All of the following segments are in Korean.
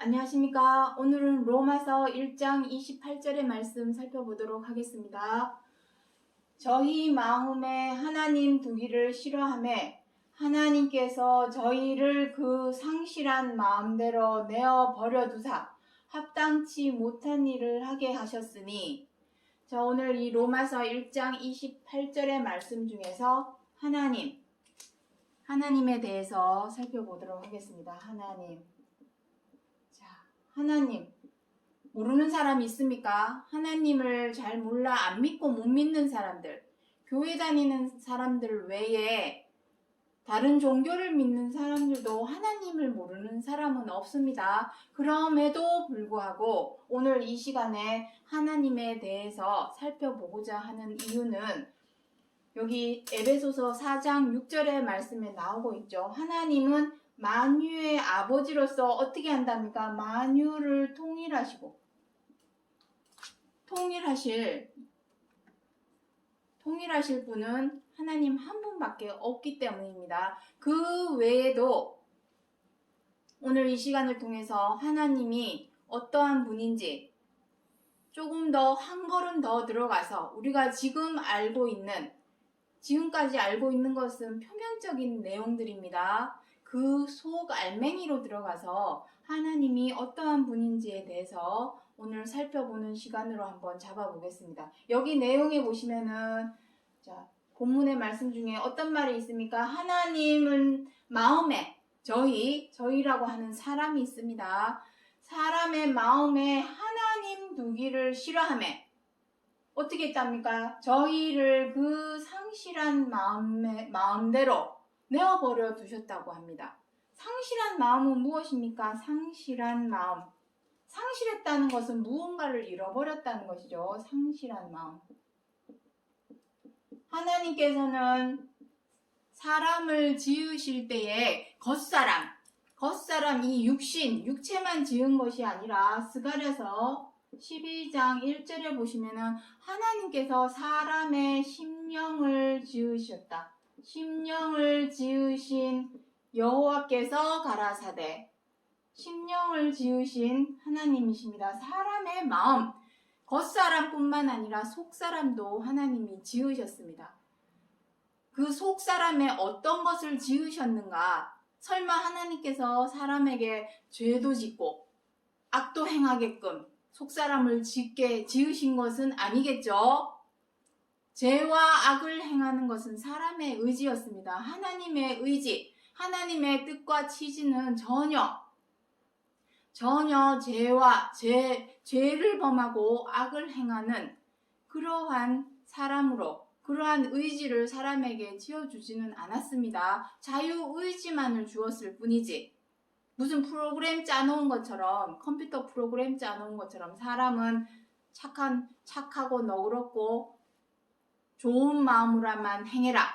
안녕하십니까. 오늘은 로마서 1장 28절의 말씀 살펴보도록 하겠습니다. 저희 마음에 하나님 두기를 싫어하매 하나님께서 저희를 그 상실한 마음대로 내어 버려 두사 합당치 못한 일을 하게 하셨으니. 자, 오늘 이 로마서 1장 28절의 말씀 중에서 하나님에 대해서 살펴보도록 하겠습니다. 하나님, 모르는 사람이 있습니까? 하나님을 잘 몰라 안 믿고 못 믿는 사람들, 교회 다니는 사람들 외에 다른 종교를 믿는 사람들도 하나님을 모르는 사람은 없습니다. 그럼에도 불구하고 오늘 이 시간에 하나님에 대해서 살펴보고자 하는 이유는 여기 에베소서 4장 6절의 말씀에 나오고 있죠. 하나님은 만유의 아버지로서 어떻게 한답니까? 만유를 통일하실 분은 하나님 한 분밖에 없기 때문입니다. 그 외에도 오늘 이 시간을 통해서 하나님이 어떠한 분인지 조금 더 한 걸음 더 들어가서 우리가 지금까지 알고 있는 것은 표면적인 내용들입니다. 그 속 알맹이로 들어가서 하나님이 어떠한 분인지에 대해서 오늘 살펴보는 시간으로 한번 잡아보겠습니다. 여기 내용에 보시면은 본문의 말씀 중에 어떤 말이 있습니까? 하나님은 마음에 저희라고 하는 사람이 있습니다. 사람의 마음에 하나님 두기를 싫어하매 어떻게 했답니까? 저희를 그 상실한 마음대로 내어버려 두셨다고 합니다. 상실한 마음은 무엇입니까? 상실한 마음. 상실했다는 것은 무언가를 잃어버렸다는 것이죠. 상실한 마음. 하나님께서는 사람을 지으실 때에 겉사람 이 육체만 지은 것이 아니라 스가랴서 12장 1절에 보시면은 하나님께서 사람의 심령을 지으셨다. 심령을 지으신 여호와께서 가라사대. 심령을 지으신 하나님이십니다. 사람의 마음, 겉사람뿐만 아니라 속사람도 하나님이 지으셨습니다. 그 속사람에 어떤 것을 지으셨는가? 설마 하나님께서 사람에게 죄도 짓고 악도 행하게끔 속사람을 지으신 것은 아니겠죠? 죄와 악을 행하는 것은 사람의 의지였습니다. 하나님의 의지, 하나님의 뜻과 취지는 전혀 죄를 범하고 악을 행하는 그러한 의지를 사람에게 지어주지는 않았습니다. 자유의지만을 주었을 뿐이지. 무슨 프로그램 짜놓은 것처럼, 컴퓨터 프로그램 짜놓은 것처럼 사람은 착하고 너그럽고 좋은 마음으로만 행해라.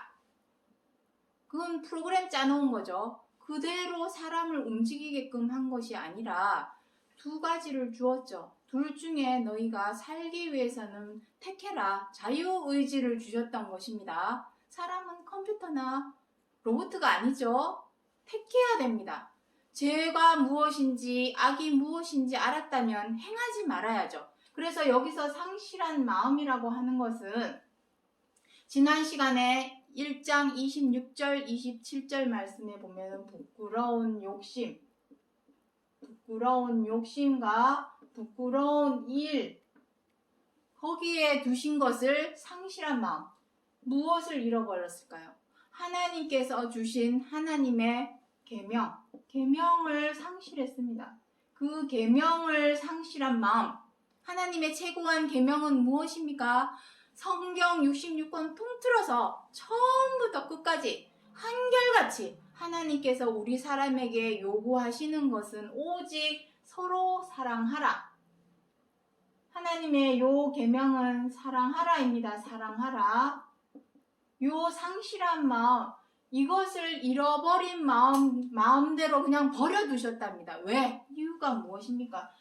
그건 프로그램 짜놓은 거죠. 그대로 사람을 움직이게끔 한 것이 아니라 두 가지를 주었죠. 둘 중에 너희가 살기 위해서는 택해라. 자유의지를 주셨던 것입니다. 사람은 컴퓨터나 로봇가 아니죠. 택해야 됩니다. 죄가 무엇인지 악이 무엇인지 알았다면 행하지 말아야죠. 그래서 여기서 상실한 마음이라고 하는 것은 지난 시간에 1장 26절 27절 말씀에 보면 부끄러운 욕심과 부끄러운 일, 거기에 두신 것을 상실한 마음. 무엇을 잃어버렸을까요? 하나님께서 주신 하나님의 계명을 상실했습니다. 그 계명을 상실한 마음. 하나님의 최고한 계명은 무엇입니까? 성경 66권 통틀어서 처음부터 끝까지 한결같이 하나님께서 우리 사람에게 요구하시는 것은 오직 서로 사랑하라. 하나님의 요 계명은 사랑하라입니다. 사랑하라. 요 상실한 마음, 이것을 잃어버린 마음대로 그냥 버려두셨답니다. 왜? 이유가 무엇입니까?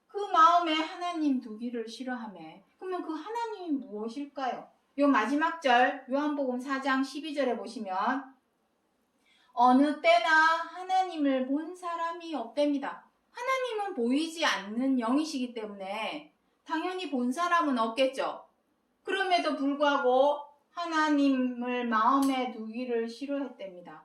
그 마음에 하나님 두기를 싫어하매. 그러면 그 하나님이 무엇일까요? 요 마지막 절 요한복음 4장 12절에 보시면 어느 때나 하나님을 본 사람이 없답니다. 하나님은 보이지 않는 영이시기 때문에 당연히 본 사람은 없겠죠. 그럼에도 불구하고 하나님을 마음에 두기를 싫어했답니다.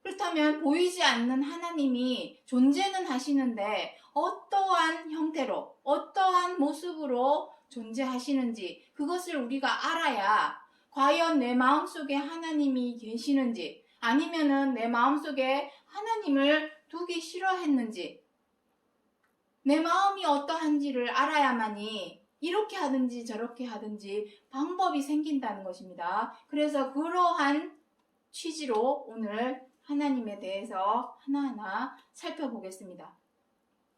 그렇다면 보이지 않는 하나님이 존재는 하시는데 어떠한 형태로, 어떠한 모습으로 존재하시는지 그것을 우리가 알아야 과연 내 마음속에 하나님이 계시는지 아니면은 내 마음속에 하나님을 두기 싫어했는지 내 마음이 어떠한지를 알아야만이 이렇게 하든지 저렇게 하든지 방법이 생긴다는 것입니다. 그래서 그러한 취지로 오늘 하나님에 대해서 하나하나 살펴보겠습니다.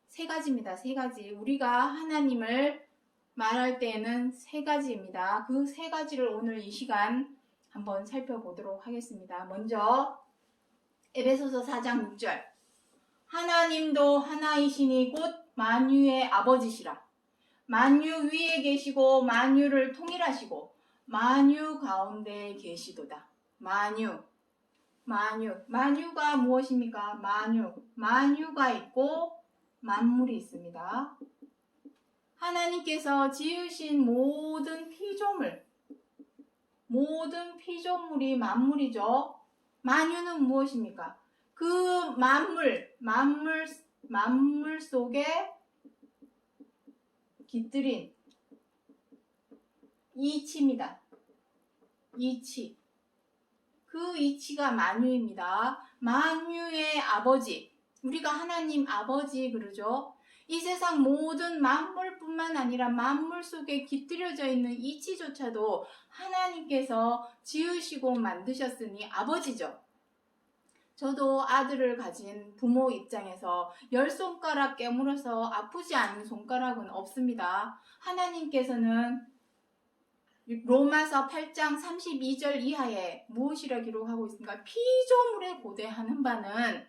세 가지입니다. 세 가지. 우리가 하나님을 말할 때에는 세 가지입니다. 그 세 가지를 오늘 이 시간 한번 살펴보도록 하겠습니다. 먼저 에베소서 4장 6절. 하나님도 하나이시니 곧 만유의 아버지시라. 만유 위에 계시고 만유를 통일하시고 만유 가운데 계시도다. 만유가 무엇입니까? 만유가 있고 만물이 있습니다. 하나님께서 지으신 모든 피조물이 만물이죠. 만유는 무엇입니까? 그 만물 속에 깃들인 이치입니다. 이치. 그 이치가 만유입니다. 만유의 아버지. 우리가 하나님 아버지 그러죠. 이 세상 모든 만물뿐만 아니라 만물 속에 깃들여져 있는 이치조차도 하나님께서 지으시고 만드셨으니 아버지죠. 저도 아들을 가진 부모 입장에서 10손가락 깨물어서 아프지 않은 손가락은 없습니다. 하나님께서는 로마서 8장 32절 이하에 무엇이라 기록하고 있습니까? 피조물에 고대하는 바는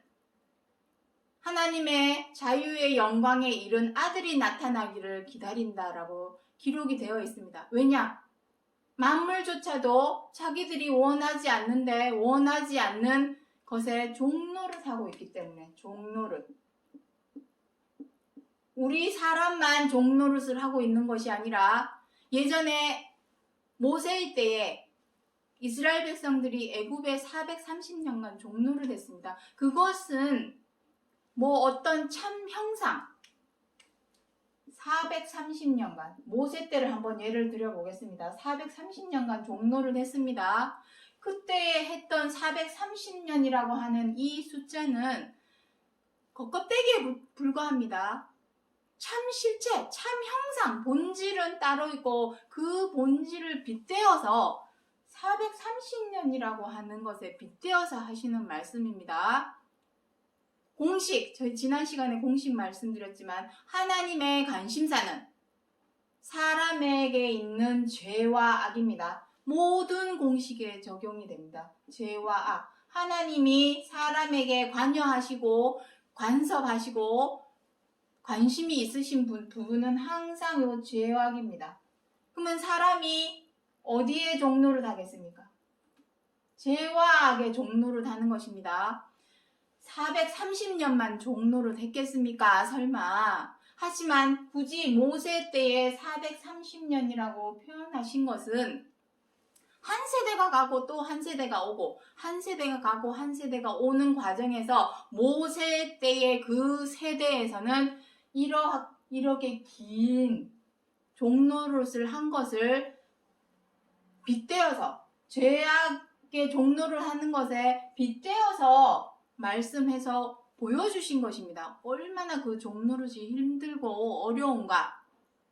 하나님의 자유의 영광에 이른 아들이 나타나기를 기다린다라고 기록이 되어 있습니다. 왜냐? 만물조차도 자기들이 원하지 않는 것에 종노릇하고 있기 때문에 종노릇. 우리 사람만 종노릇을 하고 있는 것이 아니라 예전에 모세의 때에 이스라엘 백성들이 애굽에 430년간 종노릇 했습니다. 그것은 어떤 참 형상 430년간 모세 때를 한번 예를 들어보겠습니다. 430년간 종노를 했습니다. 그때 했던 430년이라고 하는 이 숫자는 겉껍데기에 불과합니다. 참 실체, 참 형상, 본질은 따로 있고 그 본질을 빗대어서 430년이라고 하는 것에 빗대어서 하시는 말씀입니다. 공식, 저희 지난 시간에 공식 말씀드렸지만 하나님의 관심사는 사람에게 있는 죄와 악입니다. 모든 공식에 적용이 됩니다. 죄와 악. 하나님이 사람에게 관여하시고 간섭하시고 관심이 있으신 부분은 항상 요 죄와 악입니다. 그러면 사람이 어디에 종노를 하겠습니까? 죄와 악에 종노를 하는 것입니다. 430년만 종노를 했겠습니까? 설마. 하지만 굳이 모세 때에 430년이라고 표현하신 것은 한 세대가 가고 또 한 세대가 오고 한 세대가 가고 한 세대가 오는 과정에서 모세 때의 그 세대에서는 이렇게 긴 종노릇을 한 것을 빗대어서 죄악의 종노를 하는 것에 빗대어서 말씀해서 보여주신 것입니다. 얼마나 그 종노릇이 힘들고 어려운가,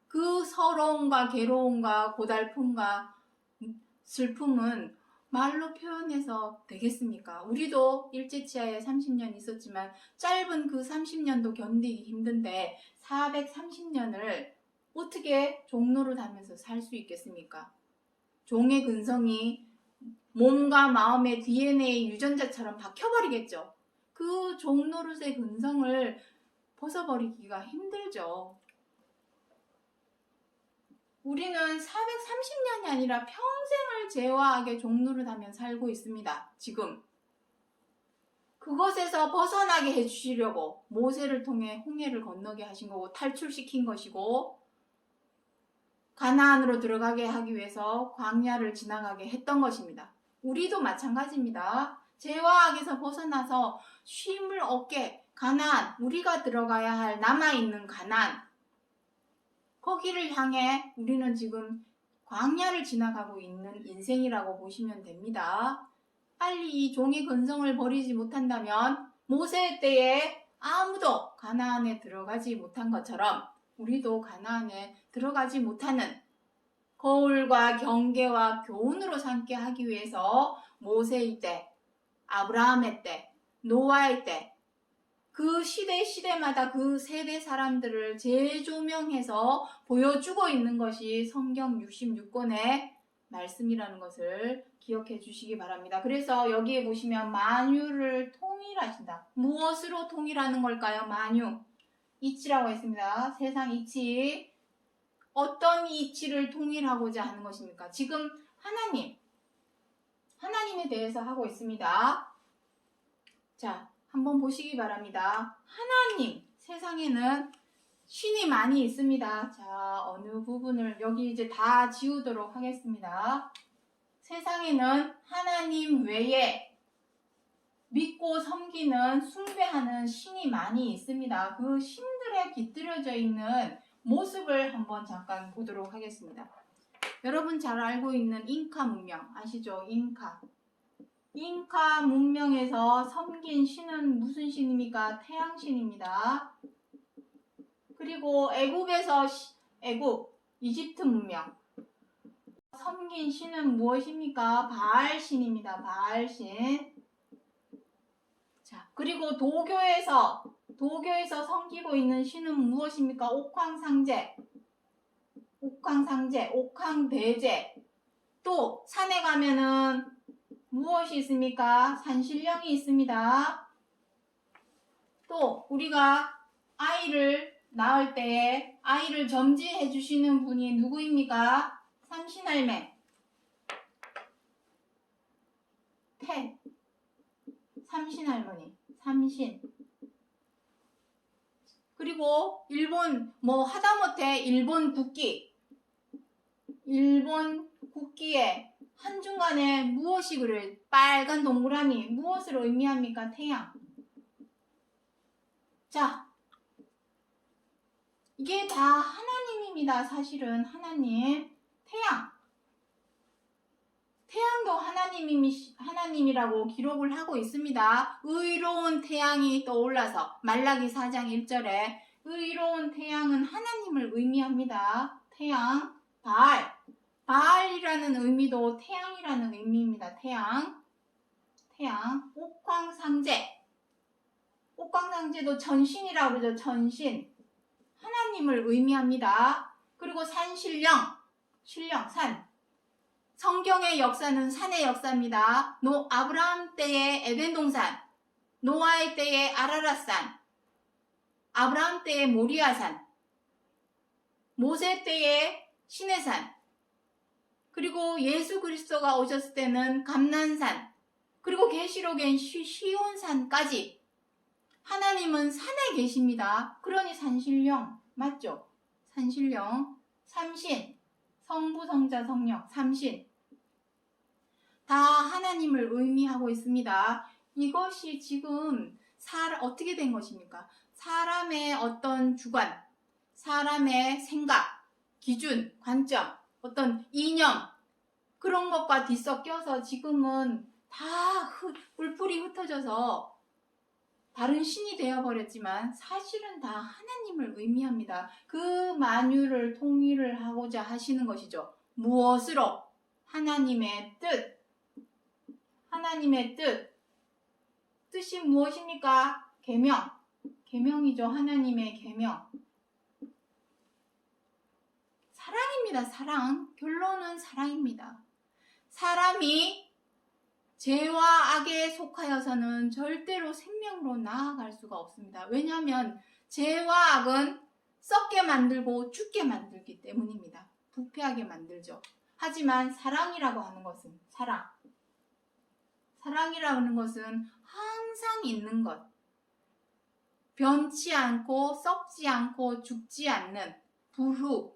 그 서러움과 괴로움과 고달픔과 슬픔은 말로 표현해서 되겠습니까? 우리도 일제치하에 30년 있었지만 짧은 그 30년도 견디기 힘든데 430년을 어떻게 종노릇 하면서 살 수 있겠습니까? 종의 근성이 몸과 마음의 DNA 유전자처럼 박혀버리겠죠. 그 종노릇의 근성을 벗어버리기가 힘들죠. 우리는 430년이 아니라 평생을 죄와 악의 종노릇하며 살고 있습니다. 지금 그것에서 벗어나게 해주시려고 모세를 통해 홍해를 건너게 하신 거고 탈출시킨 것이고 가나안으로 들어가게 하기 위해서 광야를 지나가게 했던 것입니다. 우리도 마찬가지입니다. 죄와 악에서 벗어나서 쉼을 얻게 가나안, 우리가 들어가야 할 남아있는 가나안, 거기를 향해 우리는 지금 광야를 지나가고 있는 인생이라고 보시면 됩니다. 빨리 이 종의 근성을 버리지 못한다면 모세 때에 아무도 가나안에 들어가지 못한 것처럼 우리도 가나안에 들어가지 못하는 거울과 경계와 교훈으로 삼게 하기 위해서 모세의 때, 아브라함의 때, 노아의 때, 그 시대마다 그 세대 사람들을 재조명해서 보여주고 있는 것이 성경 66권의 말씀이라는 것을 기억해 주시기 바랍니다. 그래서 여기에 보시면 만유를 통일하신다. 무엇으로 통일하는 걸까요? 만유. 이치라고 했습니다. 세상 이치. 어떤 이치를 통일하고자 하는 것입니까? 지금 하나님에 대해서 하고 있습니다. 자, 한번 보시기 바랍니다. 하나님, 세상에는 신이 많이 있습니다. 자, 어느 부분을 여기 이제 다 지우도록 하겠습니다. 세상에는 하나님 외에 믿고 섬기는 숭배하는 신이 많이 있습니다. 그 신들에 깃들여져 있는 모습을 한번 잠깐 보도록 하겠습니다. 여러분 잘 알고 있는 잉카 문명 아시죠? 잉카 문명에서 섬긴 신은 무슨 신입니까? 태양신입니다. 그리고 이집트 문명 섬긴 신은 무엇입니까? 바알신입니다. 바알신. 자, 그리고 도교에서 섬기고 있는 신은 무엇입니까? 옥황상제, 옥황대제. 또 산에 가면은 무엇이 있습니까? 산신령이 있습니다. 또 우리가 아이를 낳을 때에 아이를 점지해 주시는 분이 누구입니까? 삼신할매, 삼신할머니, 삼신. 그리고 일본 하다못해 일본 국기에 한중간에 무엇이 그래? 빨간 동그라미 무엇을 의미합니까? 태양. 자, 이게 다 하나님입니다. 사실은 하나님. 태양도 하나님이라고 기록을 하고 있습니다. 의로운 태양이 떠올라서 말라기 4장 1절에 의로운 태양은 하나님을 의미합니다. 태양, 바알이라는 의미도 태양이라는 의미입니다. 태양, 옥황상제도 전신이라고 그러죠. 전신, 하나님을 의미합니다. 그리고 산신령, 산. 성경의 역사는 산의 역사입니다. 아브라함 때의 에덴 동산, 노아의 때의 아라랏산, 아브라함 때의 모리아산, 모세 때의 시내산, 그리고 예수 그리스도가 오셨을 때는 감난산, 그리고 계시록엔 시온산까지 하나님은 산에 계십니다. 그러니 산신령 맞죠? 산신령, 삼신, 성부, 성자, 성령, 삼신 다 하나님을 의미하고 있습니다. 이것이 지금 어떻게 된 것입니까? 사람의 어떤 주관, 사람의 생각, 기준, 관점, 어떤 이념 그런 것과 뒤섞여서 지금은 다 뿔뿔이 흩어져서 다른 신이 되어버렸지만 사실은 다 하나님을 의미합니다. 그 만유를 통일을 하고자 하시는 것이죠. 무엇으로? 하나님의 뜻. 뜻이 무엇입니까? 계명이죠. 하나님의 계명. 사랑입니다. 사랑. 결론은 사랑입니다. 사람이 죄와 악에 속하여서는 절대로 생명으로 나아갈 수가 없습니다. 왜냐하면 죄와 악은 썩게 만들고 죽게 만들기 때문입니다. 부패하게 만들죠. 하지만 사랑이라고 하는 것은 사랑이라는 것은 항상 있는 것. 변치 않고 썩지 않고 죽지 않는 불후.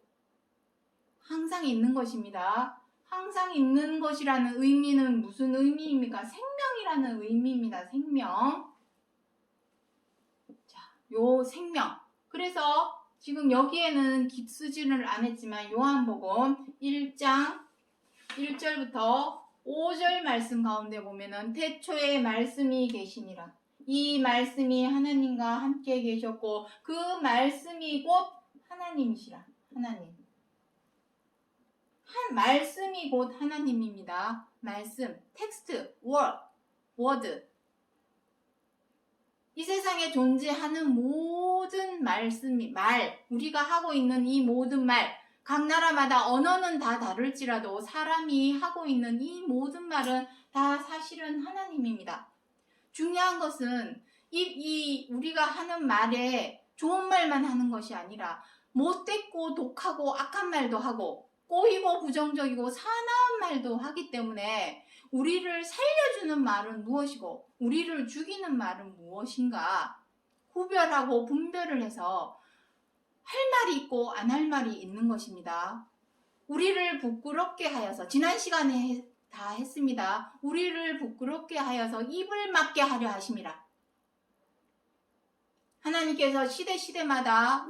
항상 있는 것입니다. 항상 있는 것이라는 의미는 무슨 의미입니까? 생명이라는 의미입니다. 생명. 자, 요 생명. 그래서 지금 여기에는 깊쓰지를 안 했지만 요한복음 1장 1절부터 5절 말씀 가운데 보면은 태초에 말씀이 계시니라. 이 말씀이 하나님과 함께 계셨고 그 말씀이 곧 하나님이시라. 하나님. 말씀이 곧 하나님입니다. 말씀, 텍스트, 워드. 이 세상에 존재하는 모든 말씀이 우리가 하고 있는 이 모든 각 나라마다 언어는 다 다를지라도 사람이 하고 있는 이 모든 말은 다 사실은 하나님입니다. 중요한 것은 우리가 하는 말에 좋은 말만 하는 것이 아니라 못됐고 독하고 악한 말도 하고 꼬이고 부정적이고 사나운 말도 하기 때문에 우리를 살려주는 말은 무엇이고 우리를 죽이는 말은 무엇인가 구별하고 분별을 해서 할 말이 있고 안 할 말이 있는 것입니다. 우리를 부끄럽게 하여서 지난 시간에 다 했습니다. 우리를 부끄럽게 하여서 입을 막게 하려 하심이라. 하나님께서 시대마다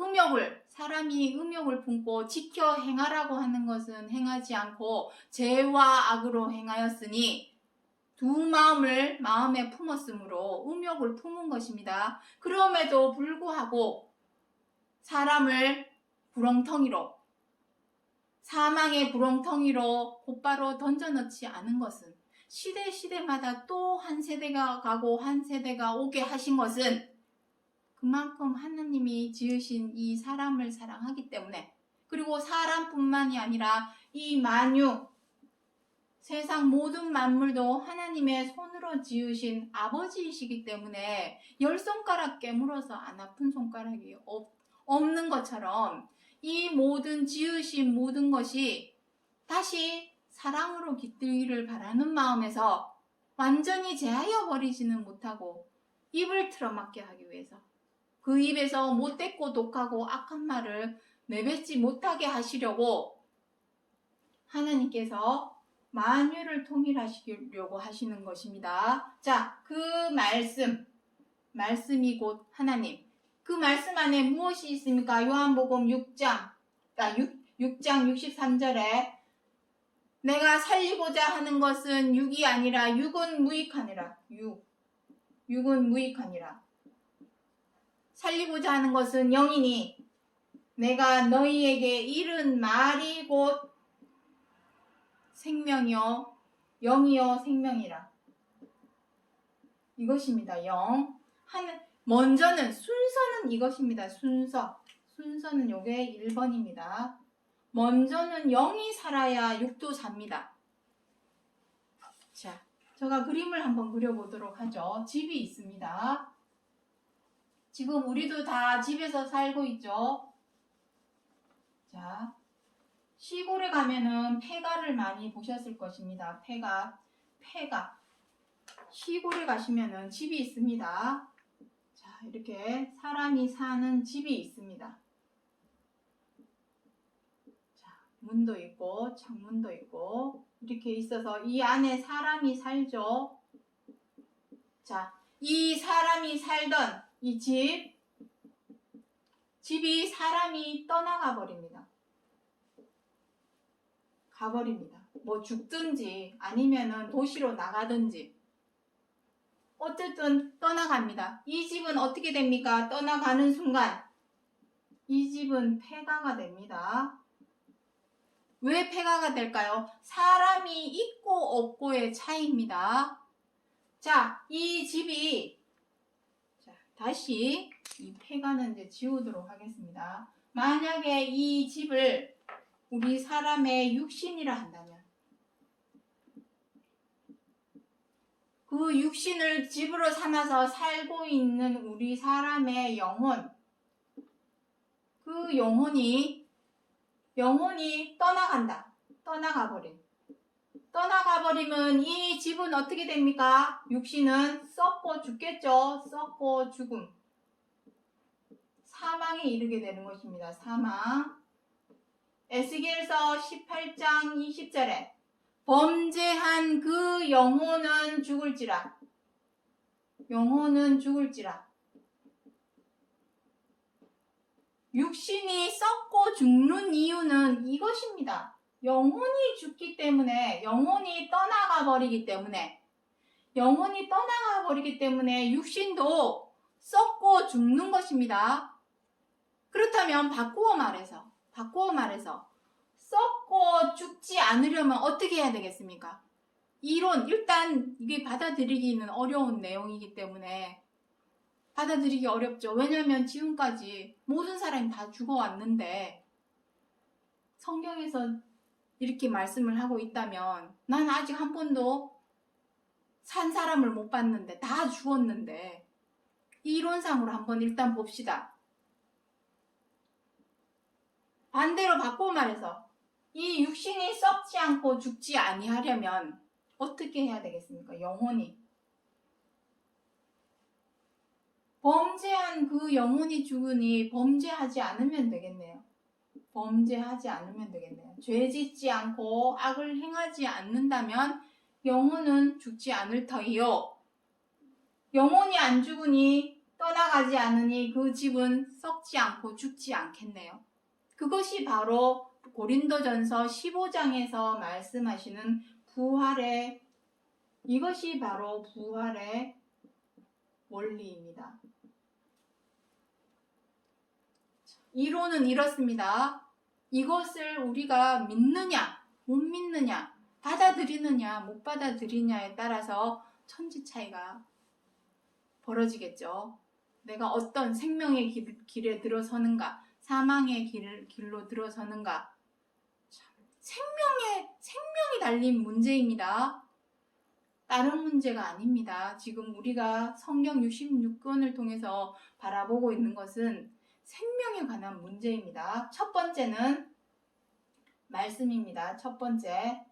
사람이 음욕을 품고 지켜 행하라고 하는 것은 행하지 않고 죄와 악으로 행하였으니 두 마음을 마음에 품었으므로 음욕을 품은 것입니다. 그럼에도 불구하고 사람을 구렁텅이로 사망의 구렁텅이로 곧바로 던져넣지 않은 것은 시대마다 또 한 세대가 가고 한 세대가 오게 하신 것은 그만큼 하나님이 지으신 이 사람을 사랑하기 때문에 그리고 사람뿐만이 아니라 이 만유 세상 모든 만물도 하나님의 손으로 지으신 아버지이시기 때문에 10손가락 깨물어서 안 아픈 손가락이 없는 것처럼 이 모든 지으신 모든 것이 다시 사랑으로 깃들기를 바라는 마음에서 완전히 제하여 버리지는 못하고 입을 틀어막게 하기 위해서 그 입에서 못됐고 독하고 악한 말을 내뱉지 못하게 하시려고 하나님께서 만유를 통일하시려고 하시는 것입니다. 자, 그 말씀이 곧 하나님. 그 말씀 안에 무엇이 있습니까? 요한복음 6장 63절에 내가 살리고자 하는 것은 육이 아니라 육은 무익하니라. 육은 무익하니라. 살리고자 하는 것은 영이니 내가 너희에게 이른 말이 곧 생명이요 영이요 생명이라. 이것입니다. 영. 먼저는 순서는 이것입니다. 순서는 요게 1번입니다. 먼저는 영이 살아야 육도 삽니다. 자, 제가 그림을 한번 그려보도록 하죠. 집이 있습니다. 지금 우리도 다 집에서 살고 있죠. 자, 시골에 가면은 폐가를 많이 보셨을 것입니다. 폐가. 시골에 가시면은 집이 있습니다. 자, 이렇게 사람이 사는 집이 있습니다. 자, 문도 있고 창문도 있고 이렇게 있어서 이 안에 사람이 살죠. 자, 이 사람이 살던 이 집이 사람이 떠나가 버립니다. 가버립니다. 뭐 죽든지 아니면은 도시로 나가든지 어쨌든 떠나갑니다. 이 집은 어떻게 됩니까? 떠나가는 순간 이 집은 폐가가 됩니다. 왜 폐가가 될까요? 사람이 있고 없고의 차이입니다. 자, 이 집이 다시 이 폐가는 이제 지우도록 하겠습니다. 만약에 이 집을 우리 사람의 육신이라 한다면 그 육신을 집으로 삼아서 살고 있는 우리 사람의 영혼, 그 영혼이 떠나가버린 떠나가 버리면 이 집은 어떻게 됩니까? 육신은 썩고 죽겠죠. 썩고 죽음. 사망에 이르게 되는 것입니다. 사망. 에스겔서 18장 20절에 범죄한 그 영혼은 죽을지라. 영혼은 죽을지라. 육신이 썩고 죽는 이유는 이것입니다. 영혼이 죽기 때문에, 영혼이 떠나가 버리기 때문에, 영혼이 떠나가 버리기 때문에 육신도 썩고 죽는 것입니다. 그렇다면 바꾸어 말해서 썩고 죽지 않으려면 어떻게 해야 되겠습니까? 이론, 일단 이게 받아들이기는 어려운 내용이기 때문에 받아들이기 어렵죠. 왜냐하면 지금까지 모든 사람이 다 죽어왔는데 성경에서 이렇게 말씀을 하고 있다면 난 아직 한 번도 산 사람을 못 봤는데 다 죽었는데 이론상으로 한번 일단 봅시다. 반대로 바꿔 말해서 이 육신이 썩지 않고 죽지 아니하려면 어떻게 해야 되겠습니까? 영혼이 범죄한 그 영혼이 죽으니 범죄하지 않으면 되겠네요. 범죄하지 않으면 되겠네요. 죄 짓지 않고 악을 행하지 않는다면 영혼은 죽지 않을 터이요. 영혼이 안 죽으니 떠나가지 않으니 그 집은 썩지 않고 죽지 않겠네요. 그것이 바로 고린도전서 15장에서 말씀하시는 부활의, 이것이 바로 부활의 원리입니다. 이론은 이렇습니다. 이것을 우리가 믿느냐, 못 믿느냐, 받아들이느냐, 못 받아들이냐에 따라서 천지 차이가 벌어지겠죠. 내가 어떤 생명의 길에 들어서는가, 사망의 길로 들어서는가. 생명이 달린 문제입니다. 다른 문제가 아닙니다. 지금 우리가 성경 66권을 통해서 바라보고 있는 것은 생명에 관한 문제입니다. 첫 번째는 말씀입니다. 첫 번째,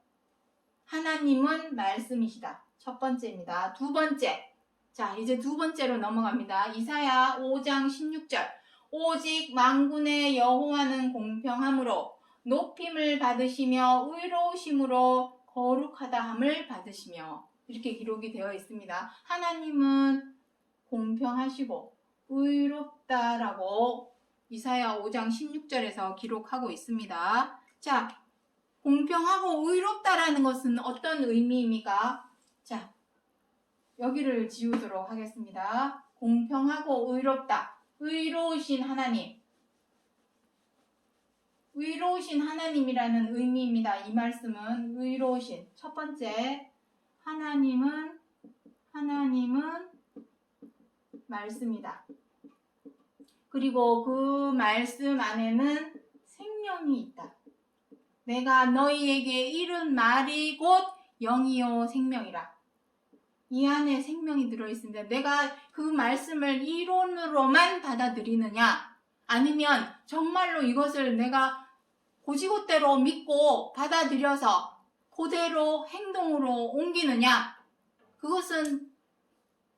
하나님은 말씀이시다. 첫 번째입니다. 두 번째, 자 이제 두 번째로 넘어갑니다. 이사야 5장 16절, 오직 만군의 여호와는 공평함으로 높임을 받으시며 의로우심으로 거룩하다함을 받으시며, 이렇게 기록이 되어 있습니다. 하나님은 공평하시고 의롭다라고 이사야 5장 16절에서 기록하고 있습니다. 자, 공평하고 의롭다라는 것은 어떤 의미입니까? 자, 여기를 지우도록 하겠습니다. 공평하고 의롭다. 의로우신 하나님. 의로우신 하나님이라는 의미입니다. 이 말씀은 의로우신. 첫 번째, 하나님은 말씀이다. 그리고 그 말씀 안에는 생명이 있다. 내가 너희에게 이른 말이 곧 영이요 생명이라. 이 안에 생명이 들어있습니다. 내가 그 말씀을 이론으로만 받아들이느냐, 아니면 정말로 이것을 내가 고지고대로 믿고 받아들여서 그대로 행동으로 옮기느냐, 그것은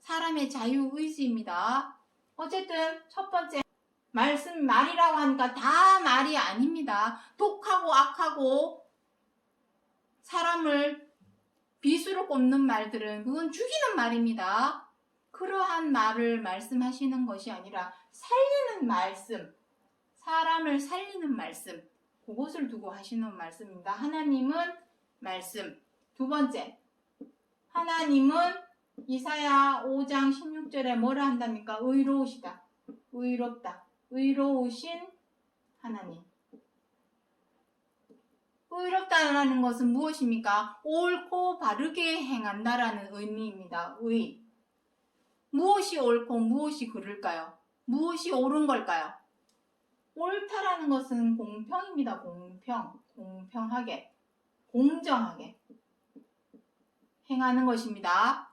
사람의 자유의지입니다. 어쨌든 첫 번째, 말이라고 하니까 다 말이 아닙니다. 독하고 악하고 사람을 비수로 꼽는 말들은 그건 죽이는 말입니다. 그러한 말을 말씀하시는 것이 아니라 살리는 말씀, 사람을 살리는 말씀, 그것을 두고 하시는 말씀입니다. 하나님은 말씀. 두 번째, 하나님은 이사야 5장 16절에 뭐라 한답니까? 의로우시다. 의롭다. 의로우신 하나님. 의롭다라는 것은 무엇입니까? 옳고 바르게 행한다라는 의미입니다. 의. 무엇이 옳고 무엇이 그를까요? 무엇이 옳은 걸까요? 옳다라는 것은 공평입니다. 공평하게, 공정하게 행하는 것입니다.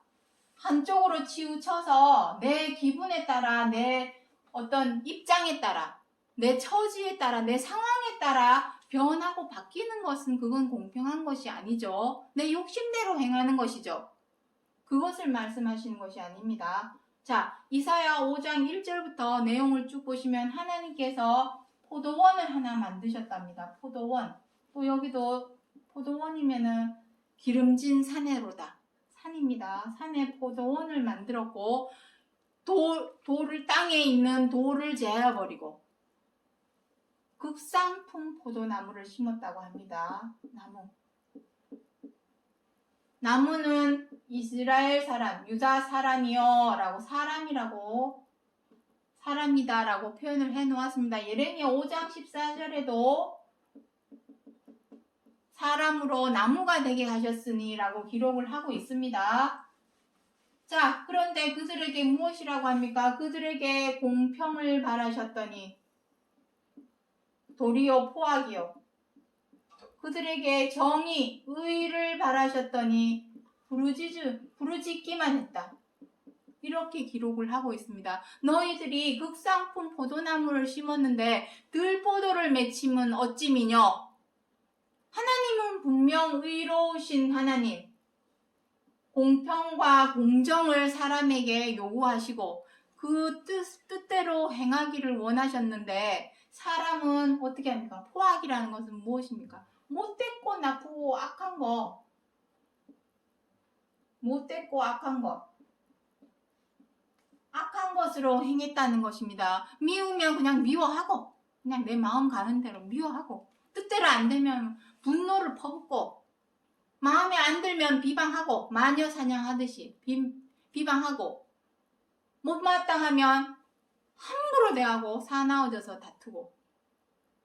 한쪽으로 치우쳐서 내 기분에 따라, 내 어떤 입장에 따라, 내 처지에 따라, 내 상황에 따라 변하고 바뀌는 것은 그건 공평한 것이 아니죠. 내 욕심대로 행하는 것이죠. 그것을 말씀하시는 것이 아닙니다. 자, 이사야 5장 1절부터 내용을 쭉 보시면 하나님께서 포도원을 하나 만드셨답니다. 포도원. 또 여기도 포도원이면은 기름진 산으로다. 산입니다. 산에 포도원을 만들었고 돌을 땅에 있는 돌을 제어버리고 극상품 포도나무를 심었다고 합니다. 나무는 이스라엘 사람, 유다 사람이요 라고 사람이다 라고 표현을 해 놓았습니다. 예레미야 5장 14절에도 사람으로 나무가 되게 하셨으니 라고 기록을 하고 있습니다. 자, 그런데 그들에게 무엇이라고 합니까? 그들에게 공평을 바라셨더니 도리어 포악이요. 그들에게 정의, 의를 바라셨더니 부르짖기만 했다. 이렇게 기록을 하고 있습니다. 너희들이 극상품 포도나무를 심었는데 들포도를 맺힘은 어찌미뇨? 하나님은 분명 의로우신 하나님, 공평과 공정을 사람에게 요구하시고 그 뜻대로 행하기를 원하셨는데 사람은 어떻게 합니까? 포악이라는 것은 무엇입니까? 못됐고 나쁘고 악한 거. 못됐고 악한 것. 악한 것으로 행했다는 것입니다. 미우면 그냥 미워하고 그냥 내 마음 가는 대로 미워하고 뜻대로 안 되면 분노를 퍼붓고 마음에 안 들면 비방하고 마녀 사냥하듯이 비방하고 못마땅하면 함부로 대하고 사나워져서 다투고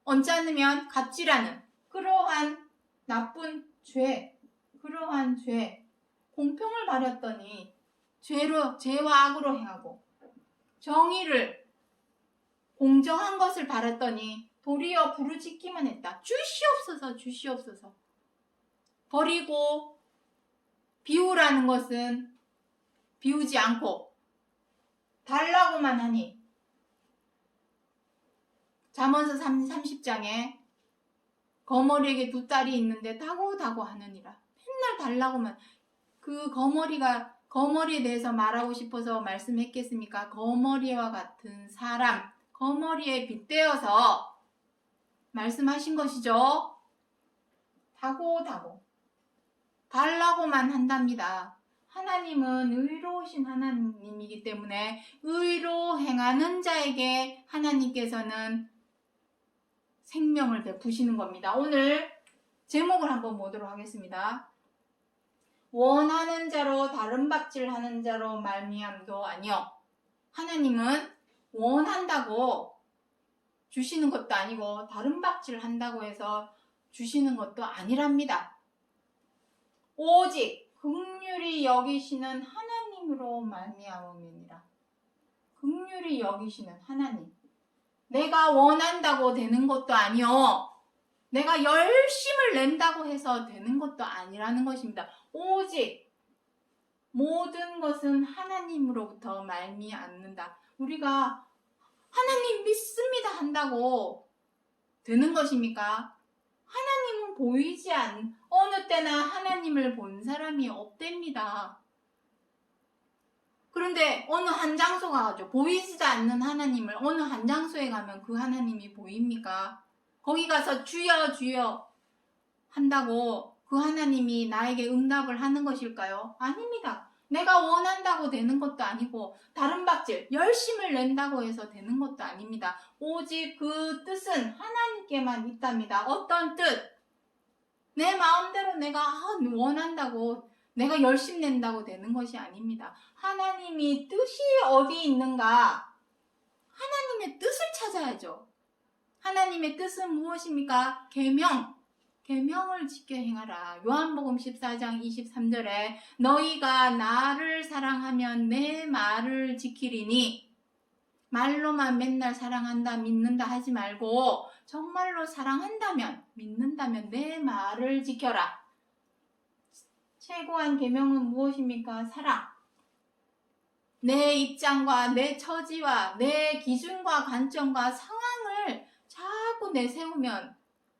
언짢으면 갑질하는 그러한 나쁜 죄, 그러한 죄, 공평을 바랬더니 죄와 악으로 행하고 정의를 공정한 것을 바랬더니 도리어 부르짖기만 했다. 주시옵소서, 주시옵소서. 버리고 비우라는 것은 비우지 않고 달라고만 하니 잠언서 30장에 거머리에게 두 딸이 있는데 다고다고 하느니라. 맨날 달라고만. 그 거머리에 대해서 말하고 싶어서 말씀했겠습니까? 거머리와 같은 사람, 거머리에 빗대어서 말씀하신 것이죠. 다고다고 달라고만 한답니다. 하나님은 의로우신 하나님이기 때문에 의로 행하는 자에게 하나님께서는 생명을 베푸시는 겁니다. 오늘 제목을 한번 보도록 하겠습니다. 원하는 자로 다른 박질하는 자로 말미암도 아니요. 하나님은 원한다고 주시는 것도 아니고 다른 박질한다고 해서 주시는 것도 아니랍니다. 오직 긍휼히 여기시는 하나님으로 말미암음이니라. 긍휼히 여기시는 하나님. 내가 원한다고 되는 것도 아니요. 내가 열심을 낸다고 해서 되는 것도 아니라는 것입니다. 오직 모든 것은 하나님으로부터 말미암는다. 우리가 하나님 믿습니다 한다고 되는 것입니까? 하나님은 보이지 어느 때나 하나님을 본 사람이 없답니다. 그런데 어느 한 장소 가가지고 보이지 않는 하나님을 어느 한 장소에 가면 그 하나님이 보입니까? 거기 가서 주여 주여 한다고 그 하나님이 나에게 응답을 하는 것일까요? 아닙니다. 내가 원한다고 되는 것도 아니고 다른 박질, 열심을 낸다고 해서 되는 것도 아닙니다. 오직 그 뜻은 하나님께만 있답니다. 어떤 뜻? 내 마음대로 내가 원한다고 내가 열심 낸다고 되는 것이 아닙니다. 하나님이 뜻이 어디 있는가? 하나님의 뜻을 찾아야죠. 하나님의 뜻은 무엇입니까? 계명을 지켜 행하라. 요한복음 14장 23절에 너희가 나를 사랑하면 내 말을 지키리니 말로만 맨날 사랑한다 믿는다 하지 말고 정말로 사랑한다면 믿는다면 내 말을 지켜라. 최고한 계명은 무엇입니까? 사랑. 내 입장과 내 처지와 내 기준과 관점과 상황을 자꾸 내세우면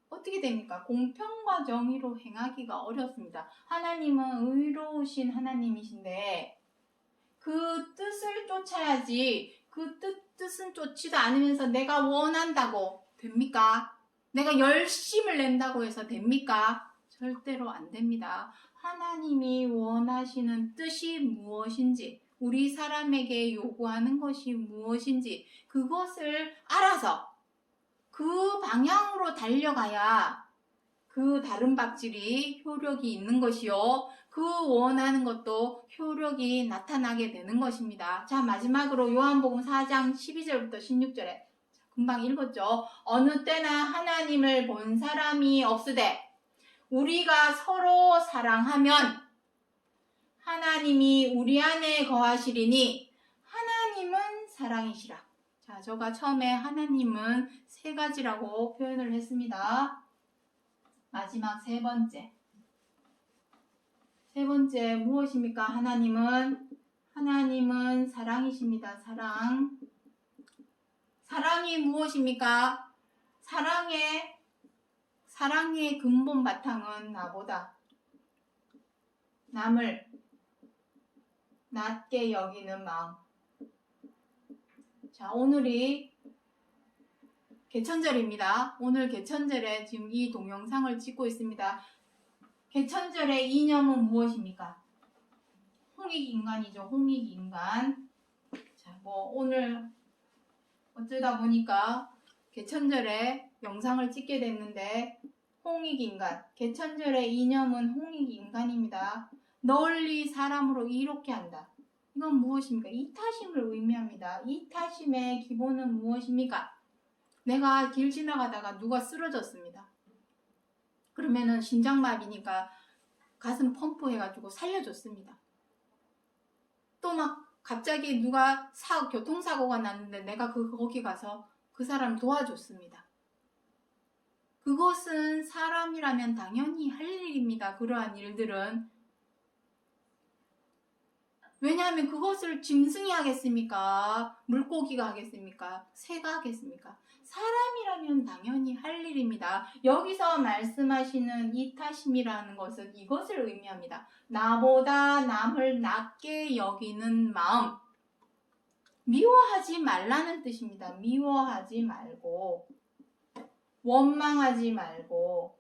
어떻게 됩니까? 공평과 정의로 행하기가 어렵습니다. 하나님은 의로우신 하나님이신데 그 뜻을 쫓아야지 그 뜻은 쫓지도 않으면서 내가 원한다고 됩니까? 내가 열심을 낸다고 해서 됩니까? 절대로 안 됩니다. 하나님이 원하시는 뜻이 무엇인지, 우리 사람에게 요구하는 것이 무엇인지 그것을 알아서 그 방향으로 달려가야 그 다른 박질이 효력이 있는 것이요. 그 원하는 것도 효력이 나타나게 되는 것입니다. 자, 마지막으로 요한복음 4장 12절부터 16절에 금방 읽었죠. 어느 때나 하나님을 본 사람이 없으되 우리가 서로 사랑하면 하나님이 우리 안에 거하시리니 하나님은 사랑이시라. 자, 제가 처음에 하나님은 세 가지라고 표현을 했습니다. 마지막 세 번째 무엇입니까? 하나님은 사랑이십니다. 사랑이 무엇입니까? 사랑의 근본 바탕은 나보다 남을 낮게 여기는 마음. 자, 오늘이 개천절입니다. 오늘 개천절에 지금 이 동영상을 찍고 있습니다. 개천절의 이념은 무엇입니까? 홍익인간이죠. 홍익인간. 자, 오늘 어쩌다 보니까 개천절에 영상을 찍게 됐는데 홍익인간. 개천절의 이념은 홍익인간입니다. 널리 사람으로 이롭게 한다. 이건 무엇입니까? 이타심을 의미합니다. 이타심의 기본은 무엇입니까? 내가 길 지나가다가 누가 쓰러졌습니다. 그러면은 심장마비니까 가슴 펌프해가지고 살려줬습니다. 또 막 갑자기 누가 교통사고가 났는데 내가 거기 가서 그 사람 도와줬습니다. 그것은 사람이라면 당연히 할 일입니다. 그러한 일들은. 왜냐하면 그것을 짐승이 하겠습니까? 물고기가 하겠습니까? 새가 하겠습니까? 사람이라면 당연히 할 일입니다. 여기서 말씀하시는 이타심이라는 것은 이것을 의미합니다. 나보다 남을 낮게 여기는 마음. 미워하지 말라는 뜻입니다. 미워하지 말고, 원망하지 말고,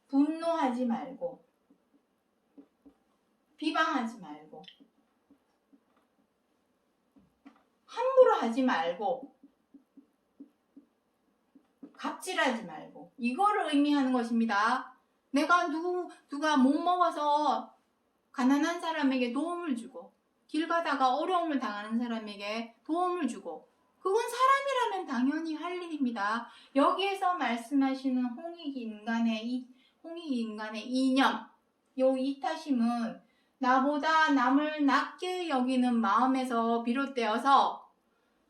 분노하지 말고, 비방하지 말고, 함부로 하지 말고, 갑질하지 말고, 이거를 의미하는 것입니다. 내가 누가 못 먹어서 가난한 사람에게 도움을 주고, 길 가다가 어려움을 당하는 사람에게 도움을 주고, 그건 사람이라면 당연히 할 일입니다. 여기에서 말씀하시는 홍익인간의 이념, 요 이타심은 나보다 남을 낮게 여기는 마음에서 비롯되어서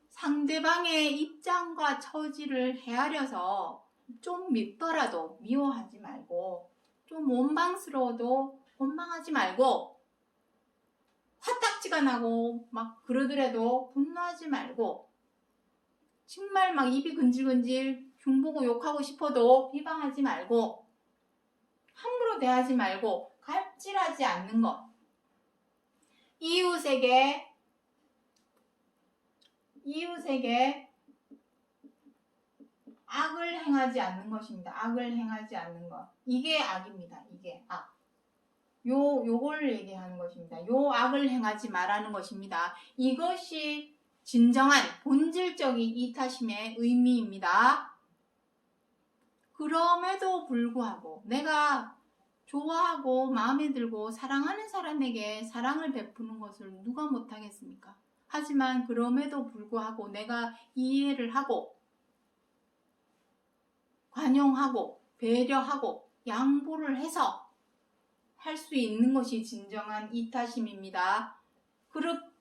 상대방의 입장과 처지를 헤아려서 좀 밉더라도 미워하지 말고, 좀 원망스러워도 원망하지 말고, 화딱지가 나고 막 그러더라도 분노하지 말고, 정말 막 입이 근질근질 흉보고 욕하고 싶어도 비방하지 말고, 함부로 대하지 말고, 갑질하지 않는 것. 이웃에게 악을 행하지 않는 것입니다. 악을 행하지 않는 것. 이게 악입니다. 이게 악. 요걸 얘기하는 것입니다. 요 악을 행하지 말라는 것입니다. 이것이 진정한 본질적인 이타심의 의미입니다. 그럼에도 불구하고 내가 좋아하고 마음에 들고 사랑하는 사람에게 사랑을 베푸는 것을 누가 못하겠습니까? 하지만 그럼에도 불구하고 내가 이해를 하고 관용하고 배려하고 양보를 해서 할 수 있는 것이 진정한 이타심입니다.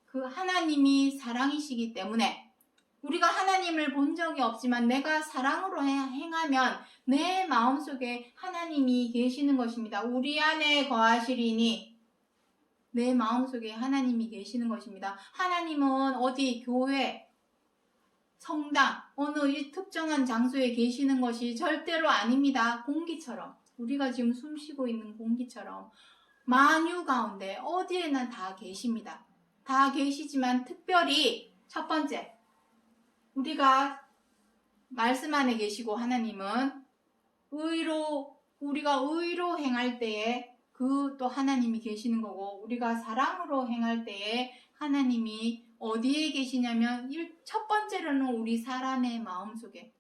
그 하나님이 사랑이시기 때문에 우리가 하나님을 본 적이 없지만 내가 사랑으로 행하면 내 마음속에 하나님이 계시는 것입니다. 우리 안에 거하시리니 내 마음속에 하나님이 계시는 것입니다. 하나님은 어디 교회 성당, 어느 이 특정한 장소에 계시는 것이 절대로 아닙니다. 공기처럼, 우리가 지금 숨 쉬고 있는 공기처럼 만유 가운데 어디에나 다 계십니다. 다 계시지만 특별히 첫 번째, 우리가 말씀 안에 계시고 하나님은 우리가 의로 행할 때에 그 또 하나님이 계시는 거고, 우리가 사랑으로 행할 때에 하나님이 어디에 계시냐면 첫 번째로는 우리 사람의 마음속에,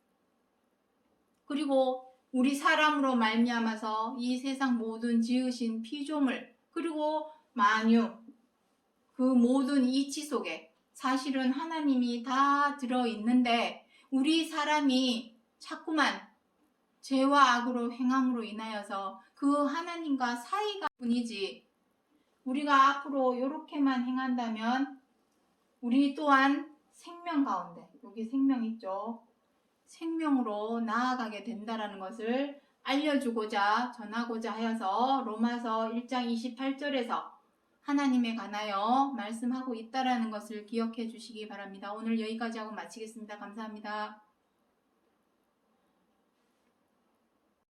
그리고 우리 사람으로 말미암아서 이 세상 모든 지으신 피조물, 그리고 만유, 그 모든 이치 속에 사실은 하나님이 다 들어있는데, 우리 사람이 자꾸만 죄와 악으로 행함으로 인하여서 그 하나님과 사이가 뿐이지, 우리가 앞으로 이렇게만 행한다면 우리 또한 생명 가운데, 여기 생명 있죠? 생명으로 나아가게 된다라는 것을 알려주고자 전하고자 하여서 로마서 1장 28절에서 하나님에 관하여 말씀하고 있다라는 것을 기억해 주시기 바랍니다. 오늘 여기까지 하고 마치겠습니다. 감사합니다.